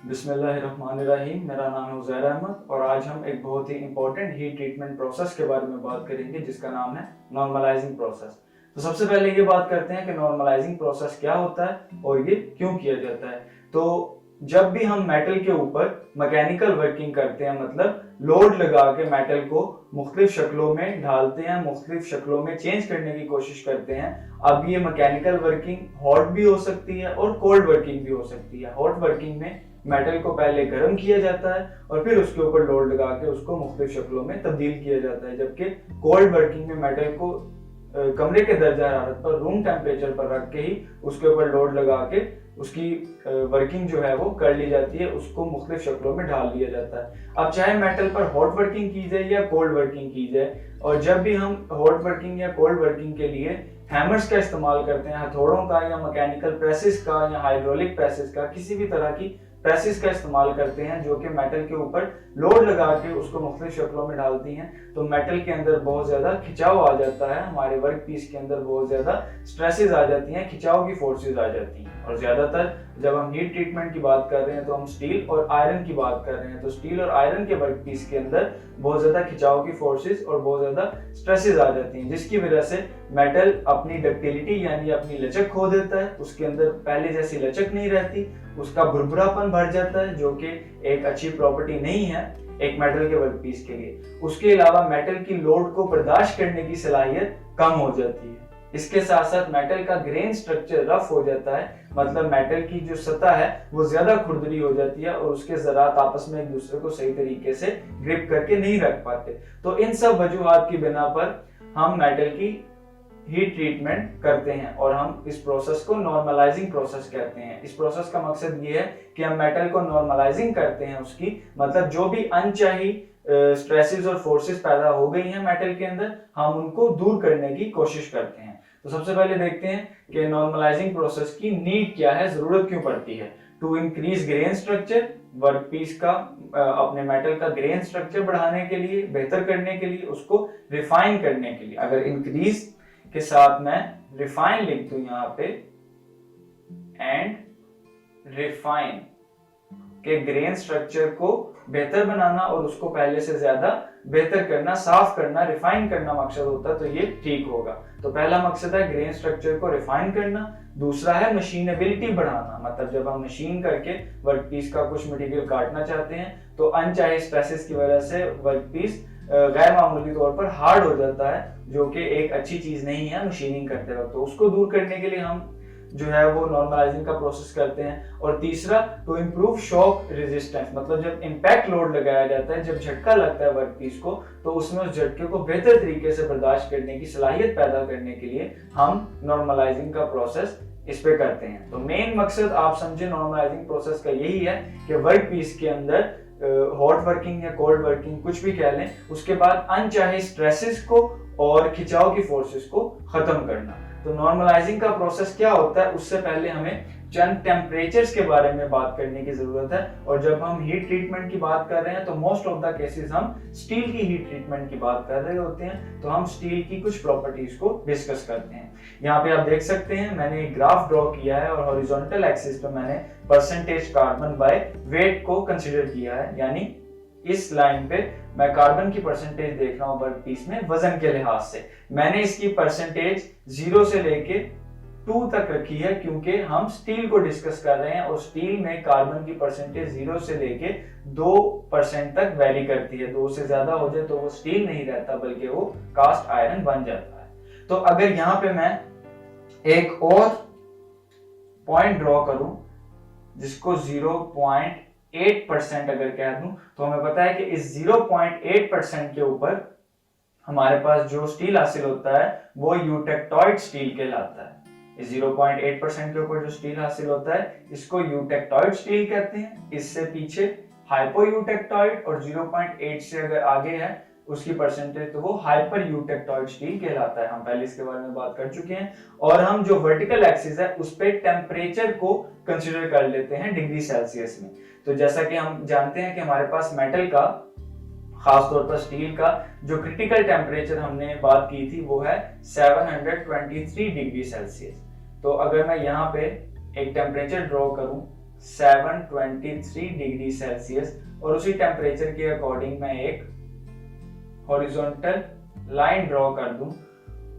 बिस्मिल्लाहिर्रहमानिर्रहीम। मेरा नाम है उज़ैर अहमद और आज हम एक बहुत ही इंपॉर्टेंट हीट ट्रीटमेंट प्रोसेस के बारे में बात करेंगे जिसका नाम है नॉर्मलाइजिंग प्रोसेस। तो सबसे पहले ये बात करते हैं कि नॉर्मलाइजिंग प्रोसेस क्या होता है और ये क्यों किया जाता है। तो जब भी हम मेटल के ऊपर मैकेनिकल वर्किंग करते हैं, मतलब लोड लगा के मेटल को मुख्तलिफ शक्लों में ढालते हैं, मुख्तलिफ शक्लों में चेंज करने की कोशिश करते हैं। अब ये मैकेनिकल वर्किंग हॉट भी हो सकती है और कोल्ड वर्किंग भी हो सकती है। हॉट वर्किंग में मेटल को पहले गर्म किया जाता है और फिर उसके ऊपर लोड लगा के उसको मुख्तलिफ शक्लों में तब्दील किया जाता है, जबकि कोल्ड वर्किंग में मेटल को कमरे के दर्जा हरारत पर, रूम टेम्परेचर पर रख के ही उसके ऊपर लोड लगा के उसकी वर्किंग जो है वो कर ली जाती है, उसको मुख्तलिफ शक्लों में ढाल दिया जाता है। अब चाहे मेटल पर हॉट वर्किंग की जाए या कोल्ड वर्किंग की जाए, और जब भी हम हॉट वर्किंग या कोल्ड वर्किंग के लिए हैमर्स का इस्तेमाल करते हैं, हथौड़ों का या मैकेनिकल प्रेसेस का या हाइड्रोलिक प्रेसेस का, किसी भी तरह की प्रेसेस का इस्तेमाल करते हैं जो कि मेटल के ऊपर लोड लगा के उसको मुख्तलिफ शक्लों में डालती हैं, तो मेटल के अंदर बहुत ज्यादा खिंचाव आ जाता है, हमारे वर्क पीस के अंदर बहुत ज्यादा स्ट्रेसेस आ जाती हैं, खिंचाव की फोर्सेस आ जाती हैं। और ज्यादातर जब हम हीट ट्रीटमेंट की बात कर रहे हैं तो हम स्टील और आयरन की बात कर रहे हैं, तो स्टील और आयरन के वर्क पीस के अंदर बहुत ज्यादा खिंचाव की फोर्सेस और बहुत ज्यादा स्ट्रेसेस आ जाती हैं, जिसकी वजह से मेटल अपनी डक्टिलिटी यानी अपनी लचक खो देता है, उसके अंदर पहले जैसी लचक नहीं रहती, उसका भुरभुरापन बढ़ जाता है, जो कि एक अच्छी प्रॉपर्टी नहीं है एक मेटल के वर्क पीस के लिए। उसके अलावा मेटल की लोड को बर्दाश्त करने की सलाहियत कम हो जाती है। इसके साथ साथ मेटल का ग्रेन स्ट्रक्चर रफ हो जाता है, मतलब मेटल की जो सतह है वो ज्यादा खुरदरी हो जाती है और उसके ज़रात आपस में एक दूसरे को सही तरीके से ग्रिप करके नहीं रख पाते। तो इन सब वजूहात की बिना पर हम मेटल की हीट ट्रीटमेंट करते हैं और हम इस प्रोसेस को नॉर्मलाइजिंग प्रोसेस कहते हैं। इस प्रोसेस का मकसद ये है कि हम मेटल को नॉर्मलाइजिंग करते हैं, उसकी मतलब जो भी अनचाही स्ट्रेसेस और फोर्सेस पैदा हो गई हैं मेटल के अंदर, हम उनको दूर करने की कोशिश करते हैं। तो सबसे पहले देखते हैं कि नॉर्मलाइजिंग प्रोसेस की नीड क्या है, जरूरत क्यों पड़ती है। To increase grain structure, work piece का अपने मेटल का ग्रेन स्ट्रक्चर बढ़ाने के लिए, बेहतर करने के लिए, उसको रिफाइन करने के लिए। अगर इंक्रीज के साथ मैं रिफाइन लिख दूं यहाँ पे, एंड रिफाइन के ग्रेन स्ट्रक्चर को बेहतर बनाना और उसको पहले से ज्यादा बेहतर करना, साफ करना, रिफाइन करना मकसद होता है, तो ये ठीक होगा। तो पहला मकसद है ग्रेन स्ट्रक्चर को रिफाइन करना। दूसरा है मशीनेबिलिटी बढ़ाना, मतलब जब हम मशीन करके वर्क पीस का कुछ मटेरियल काटना चाहते हैं तो अनचाहे स्ट्रेसेस की वजह से वर्क पीस गैर मामूली तौर पर हार्ड हो जाता है, जो कि एक अच्छी चीज नहीं है मशीनिंग करते वक्त। तो उसको दूर करने के लिए हम जो है वो नॉर्मलाइजिंग का प्रोसेस करते हैं। और तीसरा, टू इम्प्रूव शॉक रेजिस्टेंस, मतलब जब इम्पैक्ट लोड लगाया जाता है, जब झटका लगता है वर्क पीस को, तो उसमें उस झटके को बेहतर तरीके से बर्दाश्त करने की सलाहियत पैदा करने के लिए हम नॉर्मलाइजिंग का प्रोसेस इस पे करते हैं। तो मेन मकसद आप समझे नॉर्मलाइजिंग प्रोसेस का यही है कि वर्क पीस के अंदर हॉट वर्किंग या कोल्ड वर्किंग कुछ भी कह लें, उसके बाद अनचाहे स्ट्रेसेस को और खिंचाव की फोर्सेस को खत्म करना। तो नॉर्मलाइजिंग का प्रोसेस क्या होता है, उससे पहले हमें चंद टेम्परेचर्स के बारे में बात करने की जरूरत है। और जब हम हीट ट्रीटमेंट की बात कर रहे हैं तो मोस्ट ऑफ द केसेस हम स्टील की हीट ट्रीटमेंट की बात कर रहे होते हैं, तो हम स्टील की कुछ प्रॉपर्टीज को डिस्कस करते हैं। यहाँ पे आप देख सकते हैं मैंने एक ग्राफ ड्रॉ किया है और हॉरिजॉन्टल एक्सिस पे मैंने परसेंटेज कार्बन बाय वेट को कंसिडर किया है, यानी इस लाइन पे मैं कार्बन की परसेंटेज देख रहा हूं वर्क पीस में वजन के लिहाज से। मैंने इसकी परसेंटेज 0 से लेके 2 तक रखी है क्योंकि हम स्टील को डिस्कस कर रहे हैं और स्टील में कार्बन की परसेंटेज 0 से लेके 2% तक वैरी करती है। 2 से ज्यादा हो जाए तो वो स्टील नहीं रहता बल्कि वो कास्ट आयरन बन जाता है। तो अगर यहाँ पे मैं एक और पॉइंट ड्रॉ करूं जिसको 0.8% अगर कह दूं, तो हमें पता है कि इस 0.8% के ऊपर हमारे पास जो स्टील हासिल होता है वो यूटेक्टॉइड स्टील कहलाता है। इस 0.8% के ऊपर जो स्टील हासिल होता है इसको यूटेक्टॉइड स्टील कहते हैं। इससे पीछे हाइपोयूटेक्टॉइड और 0.8 से अगर आगे है उसकी परसेंटेज तो वो हाइपर यूटेक्टॉइड स्टील कहलाता है। हम पहले इसके बारे में बात कर चुके हैं। और हम जो वर्टिकल एक्सिस है उस पे टेम्परेचर को कंसीडर कर लेते हैं डिग्री सेल्सियस में। तो जैसा कि हम जानते हैं कि हमारे पास मेटल का, खासतौर पर स्टील का जो क्रिटिकल टेम्परेचर हमने बात की थी वो है 723 डिग्री सेल्सियस। तो अगर मैं यहाँ पे एक टेम्परेचर ड्रॉ करूं 723 डिग्री सेल्सियस, और उसी टेम्परेचर के अकॉर्डिंग मैं एक हॉरिजॉन्टल लाइन ड्रॉ कर दूं,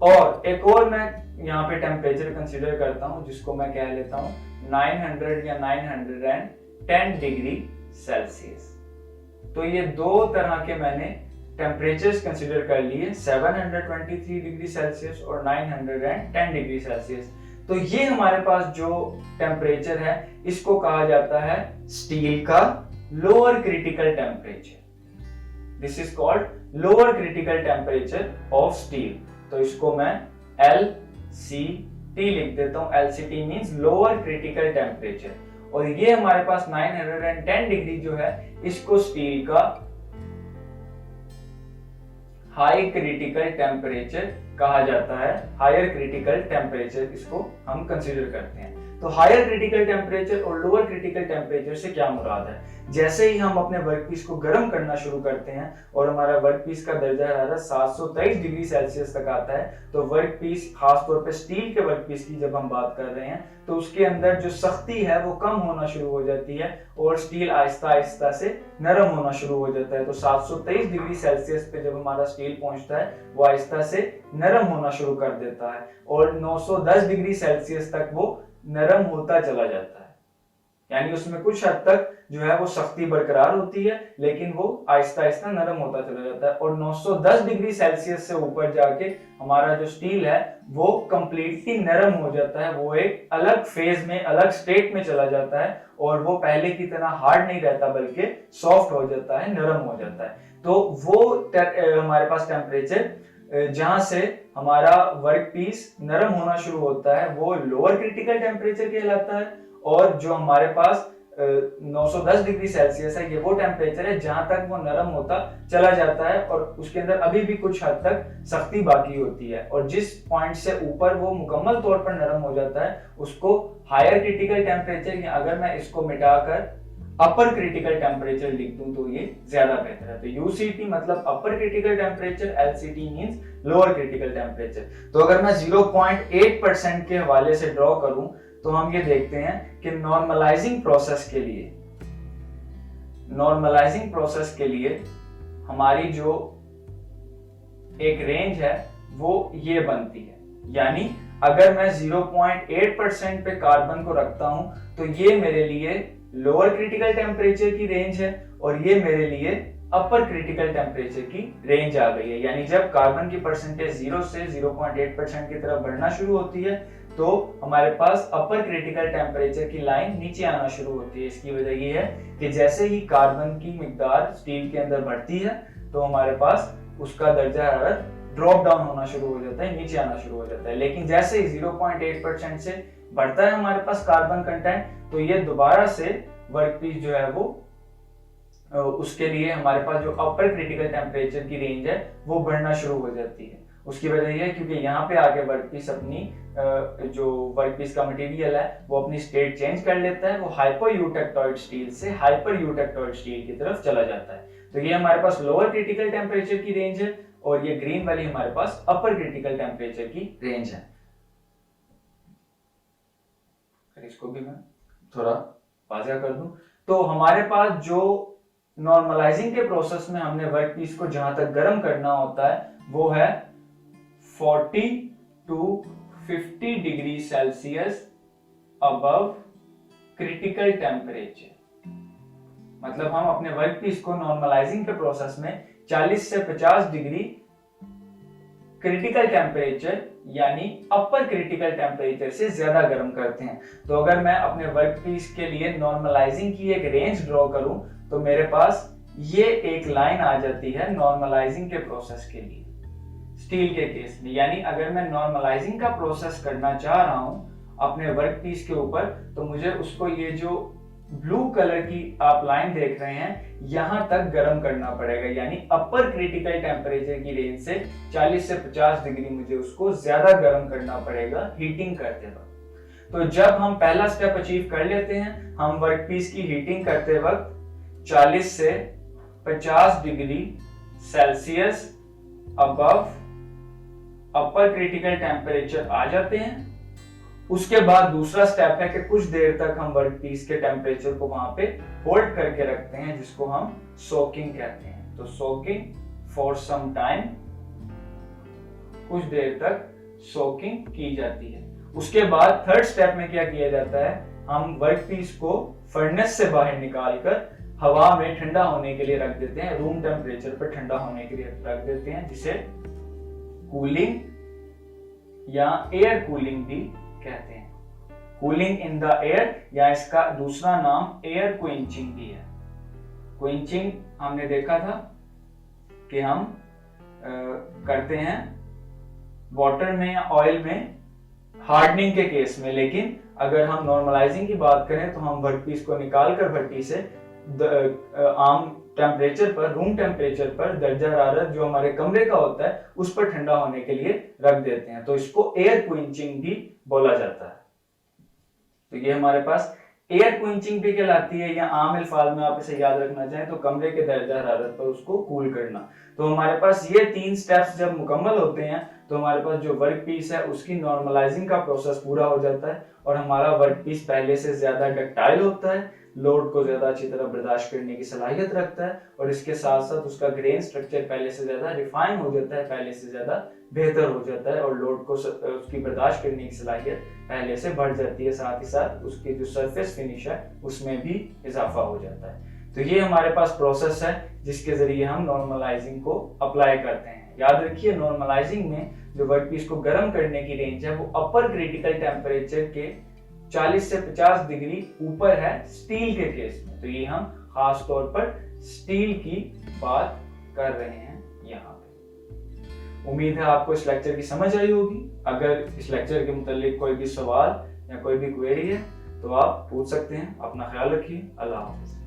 और एक और मैं यहाँ पे टेम्परेचर कंसीडर करता हूँ जिसको मैं कह लेता हूँ 900 या 910 डिग्री सेल्सियस। तो ये दो तरह के मैंने टेम्परेचर्स कंसीडर कर लिए, 723 डिग्री सेल्सियस और 910 डिग्री सेल्सियस। तो ये हमारे पास जो टेम्परेचर है इसको कहा जाता है स्टील का lower critical temperature. This is called lower critical temperature of steel. तो इसको मैं LCT लिख देता हूं। LCT means lower critical temperature, और ये हमारे पास 910 डिग्री जो है इसको स्टील का हाई क्रिटिकल टेम्परेचर कहा जाता है। हायर क्रिटिकल टेम्परेचर इसको हम कंसीडर करते हैं। तो हायर क्रिटिकल टेम्परेचर और लोअर क्रिटिकल टेम्परेचर से क्या मुराद है? जैसे ही हम अपने वर्कपीस को गर्म करना शुरू करते हैं और हमारा वर्कपीस का दर्जा हरारत 723 डिग्री सेल्सियस तक आता है, तो वर्कपीस, खासतौर पे स्टील के वर्कपीस की जब हम बात कर रहे हैं, तो उसके अंदर जो सख्ती है वो कम होना शुरू हो जाती है और स्टील आहिस्ता आहिस्ता से नरम होना शुरू हो जाता है। तो 723 डिग्री सेल्सियस पे जब हमारा स्टील पहुंचता है वो आहिस्ता से नरम होना शुरू कर देता है, और 910 डिग्री सेल्सियस तक वो नरम होता चला जाता है। यानी उसमें कुछ हद तक जो है वो सख्ती बरकरार होती है, लेकिन वो आहिस्ता आहिस्ता नरम होता चला जाता है, और 910 डिग्री सेल्सियस से ऊपर जाके हमारा जो स्टील है वो कंप्लीटली नरम हो जाता है। वो एक अलग फेज में, अलग स्टेट में चला जाता है, और वो पहले की तरह हार्ड नहीं रहता बल्कि सॉफ्ट हो जाता है, नरम हो जाता है। तो वो हमारे पास टेम्परेचर जहां से हमारा वर्कपीस नरम होना शुरू होता है वो लोअर क्रिटिकल टेम्परेचर कहलाता है, और जो हमारे पास 910 डिग्री सेल्सियस है ये वो टेम्परेचर है जहां तक वो नरम होता चला जाता है और उसके अंदर अभी भी कुछ हद तक सख्ती बाकी होती है, और जिस पॉइंट से ऊपर वो मुकम्मल तौर पर नरम हो जाता है उसको हायर क्रिटिकल टेम्परेचर, या अगर मैं इसको मिटाकर अपर क्रिटिकल टेम्परेचर लिख दूं तो ये ज्यादा बेहतर है। तो UCT मतलब अपर critical temperature, LCT means lower critical temperature. तो अगर मैं 0.8% के हवाले से ड्रॉ करूं तो हम ये देखते हैं कि नॉर्मलाइजिंग प्रोसेस के लिए हमारी जो एक रेंज है वो ये बनती है। यानी अगर मैं 0.8% पे कार्बन को रखता हूं तो ये मेरे लिए लोअर क्रिटिकल टेम्परेचर की रेंज है, और ये मेरे लिए अपर क्रिटिकल टेम्परेचर की रेंज आ गई है। यानी जब कार्बन की परसेंटेज 0 से 0.8% की तरफ बढ़ना शुरू होती है तो हमारे पास अपर क्रिटिकल टेम्परेचर की लाइन नीचे आना शुरू होती है। इसकी वजह ये है कि जैसे ही कार्बन की मिकदार स्टील के अंदर बढ़ती है तो हमारे पास उसका दर्जा हरारत ड्रॉप डाउन होना शुरू हो जाता है, नीचे आना शुरू हो जाता है। लेकिन जैसे ही 0.8% से बढ़ता है हमारे पास कार्बन कंटेंट, तो ये दोबारा से वर्कपीस जो है वो उसके लिए हमारे पास जो अपर क्रिटिकल टेम्परेचर की रेंज है वो बढ़ना शुरू हो जाती है। उसकी वजह यह है क्योंकि यहाँ पे आके वर्कपीस अपनी जो वर्कपीस का मटेरियल है वो अपनी स्टेट चेंज कर लेता है, वो हाइपर यूटेक्टॉइड स्टील से हाइपर यूटेक्टॉइड स्टील की तरफ चला जाता है। तो ये हमारे पास लोअर क्रिटिकल टेम्परेचर की रेंज है, और ये ग्रीन वाली हमारे पास अपर क्रिटिकल टेम्परेचर की रेंज है। इसको भी मैं थोड़ा वाज़ेह कर दूं तो हमारे पास जो नॉर्मलाइजिंग के प्रोसेस में हमने वर्कपीस को जहां तक गर्म करना होता है वो है 40 to 50 degree Celsius above critical temperature. मतलब हम अपने वर्कपीस को नॉर्मलाइजिंग के प्रोसेस में 40 से 50 डिग्री क्रिटिकल टेम्परेचर यानी अपर क्रिटिकल टेम्परेचर से ज्यादा गर्म करते हैं। तो अगर मैं अपने वर्कपीस के लिए नॉर्मलाइजिंग की एक रेंज ड्रॉ करूं तो मेरे पास ये एक लाइन आ जाती है नॉर्मलाइजिंग के प्रोसेस के लिए स्टील के केस में। यानी अगर मैं नॉर्मलाइजिंग का प्रोसेस करना चाह रहा हूं अपने वर्कपीस के ऊपर तो मुझे उसको ये जो ब्लू कलर की आप लाइन देख रहे हैं यहां तक गर्म करना पड़ेगा। यानी अपर क्रिटिकल टेम्परेचर की रेंज से 40 से 50 डिग्री मुझे उसको ज्यादा गर्म करना पड़ेगा हीटिंग करते वक्त। तो जब हम पहला स्टेप अचीव कर लेते हैं, हम वर्कपीस की हीटिंग करते वक्त 40 से 50 degree Celsius above upper critical temperature आ जाते हैं, उसके बाद दूसरा स्टेप है कि कुछ देर तक हम वर्क पीस के टेम्परेचर को वहां पे होल्ड करके रखते हैं, जिसको हम सोकिंग कहते हैं। तो सोकिंग फॉर सम टाइम, कुछ देर तक सोकिंग की जाती है। उसके बाद थर्ड स्टेप में क्या किया जाता है, हम वर्क पीस को फर्नेस से बाहर निकालकर हवा में ठंडा होने के लिए रख देते हैं, रूम टेम्परेचर पर ठंडा होने के लिए रख देते हैं, जिसे कूलिंग या एयर कूलिंग भी कहते हैं। कूलिंग इन द एयर, या इसका दूसरा नाम एयर क्विंचिंग भी है। क्विंचिंग हमने देखा था कि हम करते हैं वाटर में या ऑयल में हार्डनिंग के केस में, लेकिन अगर हम नॉर्मलाइजिंग की बात करें तो हम वर्कपीस को निकालकर भट्टी से आम टेम्परेचर पर, रूम टेम्परेचर पर दर्जा हरारत जो हमारे कमरे का होता है उस पर ठंडा होने के लिए रख देते हैं। तो इसको एयर क्विंचिंग भी बोला जाता है। तो ये हमारे पास एयर क्विंचिंग भी कहलाती है, या आम अल्फाज में आप इसे याद रखना चाहें तो कमरे के दर्जा हरारत पर उसको कूल करना। तो हमारे पास ये 3 स्टेप्स जब मुकम्मल होते हैं तो हमारे पास जो वर्क पीस है उसकी नॉर्मलाइजिंग का प्रोसेस पूरा हो जाता है और हमारा वर्क पीस पहले से ज्यादा डक्टाइल होता है, लोड को ज्यादा अच्छी तरह बर्दाश्त करने की सलाहियत रखता है, और इसके साथ साथ उसका ग्रेन स्ट्रक्चर पहले से ज्यादा रिफाइन हो जाता है, पहले से ज्यादा बेहतर हो जाता है, और लोड को उसकी बर्दाश्त करने की सलाहियत पहले से बढ़ जाती है। साथ ही साथ उसकी जो सरफेस फिनिश है उसमें भी इजाफा हो जाता है। तो ये हमारे पास प्रोसेस है जिसके जरिए हम नॉर्मलाइजिंग को अप्लाई करते हैं। याद रखिए, नॉर्मलाइजिंग में जो वर्कपीस को गर्म करने की रेंज है वो अपर क्रिटिकल टेम्परेचर के 40 से 50 डिग्री ऊपर है स्टील के केस में। तो ये हम खास तौर पर स्टील की बात कर रहे हैं यहाँ पे। उम्मीद है आपको इस लेक्चर की समझ आई होगी। अगर इस लेक्चर के मुतालिक कोई भी सवाल या कोई भी क्वेरी है तो आप पूछ सकते हैं। अपना ख्याल रखिए। अल्लाह हाफ़िज़।